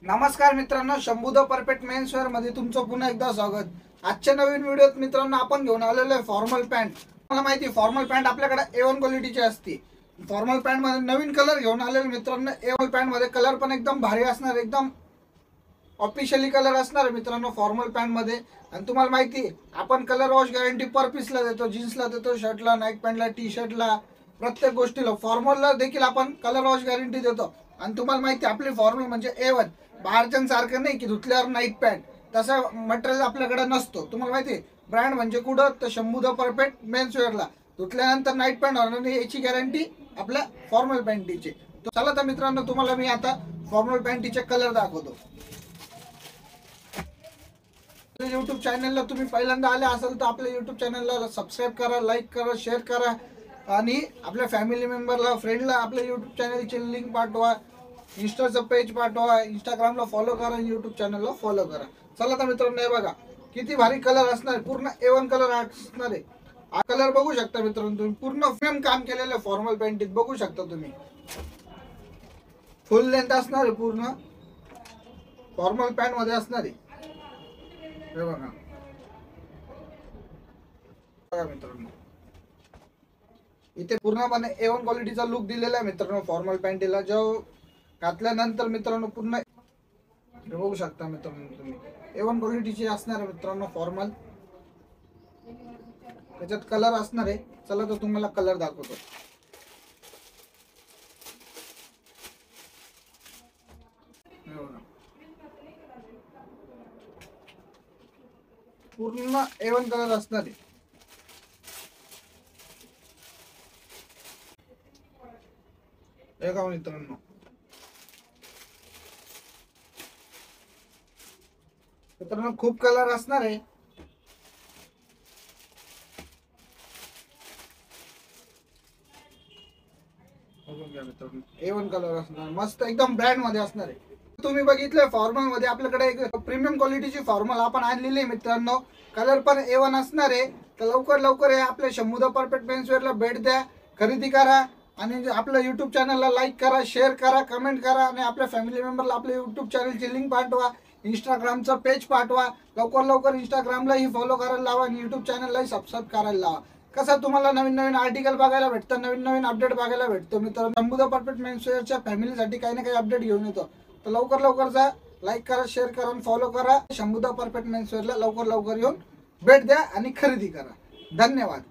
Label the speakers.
Speaker 1: नमस्कार मित्रांनो, Shambhu the perfect menswear मध्ये तुमचं पुन्हा एकदा स्वागत। आजच्या नवीन व्हिडिओत मित्रांनो आपण घेऊन आलेलो आहे फॉर्मल पॅन्ट। मला माहिती फॉर्मल पॅन्ट आपल्याकडे A1 क्वालिटीची असते। फॉर्मल पॅन्ट मध्ये नवीन कलर घेऊन आलेलो मित्रांनो। A1 पॅन्ट मध्ये कलर पण एकदम भारी असणार, एकदम ऑफिशियली कलर असणार मित्रांनो फॉर्मल पॅन्ट मध्ये। आणि तुम्हाला माहिती आपण कलर वॉश गॅरंटी पर पीसला देतो, जीन्सला देतो, शर्टला, नाईट पॅन्टला, टी शर्टला, प्रत्येक गोष्टीला फॉर्मलला देखील आपण कलर वॉश गॅरंटी देतो। आणि तुम्हाला माहिती आपली फॉर्मल म्हणजे A1 बाहेरच्यांसारखं नाही की धुतल्यावर नाईट पॅन्ट, तसा मटेरियल आपल्याकडे नसतो। तुम्हाला माहिती ब्रँड म्हणजे कुठं तर शंभू द परफेक्ट मेन्सवेअरला धुतल्यानंतर नाईट पॅन्ट होणार नाही याची गॅरंटी आपल्या फॉर्मल पॅन्टीची। चला तर मित्रांनो तुम्हाला मी आता फॉर्मल पॅन्टीचे कलर दाखवतो। यूट्यूब चॅनलला तुम्ही पहिल्यांदा आले असाल तर आपल्या यूट्यूब चॅनलला सबस्क्राईब करा, लाईक करा, शेअर करा आणि आपल्या फॅमिली मेंबरला, फ्रेंडला आपल्या यूट्यूब चॅनलची लिंक पाठवा, इंस्टाचं पेज पाठवा, इंस्टाग्रामला फॉलो करा, यूट्यूब चॅनलला फॉलो करा। चला तर मित्रांनो हे बघा किती भारी कलर असणार, पूर्ण A1 कलर असणार आहे। हा कलर बघू शकता मित्रांनो तुम्ही, पूर्ण फ्रेम काम केलेलं फॉर्मल पॅन्टीत बघू शकता तुम्ही। फुल लेंथ असणार आहे, पूर्ण फॉर्मल पॅन्ट मध्ये असणार आहे। हे बघा मित्रांनो इथे पूर्णपणे A1 क्वालिटीचा लुक दिलेला आहे मित्रांनो फॉर्मल पॅन्टीला। जो घातल्यानंतर मित्रांनो पूर्ण बघू शकता मित्रांनो तुम्ही A1 क्वालिटीची असणार आहे मित्रांनो फॉर्मल। त्याच्यात कलर असणार आहे। चला तर तुम्हाला कलर दाखवतो। पूर्ण A1 कलर असणार आहे। बघा मित्रांनो खूप कलर असणार आहे। A1 कलर असणार, मस्त एकदम ब्रँड मध्ये असणार आहे। तुम्ही बघितलं फॉर्मल मध्ये आपल्याकडे एक प्रीमियम क्वालिटीची फॉर्मल आपण आणलेली आहे मित्रांनो। कलर पण A1 असणार आहे। तर लवकर लवकर हे आपल्या शंभू द परफेक्ट मेन्सवेअरला भेट द्या, खरेदी करा आणि आपल्या यूट्यूब चॅनलला लाईक करा, शेअर करा, कमेंट करा आणि आपल्या फॅमिली मेंबरला आपल्या यूट्यूब चॅनलची लिंक पाठवा, इंस्टाग्रामचं पेज पाठवा। लवकर लवकर इंस्टाग्रामलाही फॉलो करायला लावा आणि यूट्यूब चॅनललाही सबस्क्राईब करायला लावा। कसं तुम्हाला नवीन नवीन आर्टिकल बघायला भेटतं, नवीन नवीन अपडेट बघायला भेटतो मित्रांनो। शंभू द परफेक्ट मेन्सवेअरच्या फॅमिलीसाठी काही ना काही अपडेट घेऊन येतो। तर लवकर लवकर जा, लाईक करा, शेअर करा आणि फॉलो करा शंभू द परफेक्ट मेन्सवेअरला। लवकर लवकर येऊन भेट द्या आणि खरेदी करा। धन्यवाद।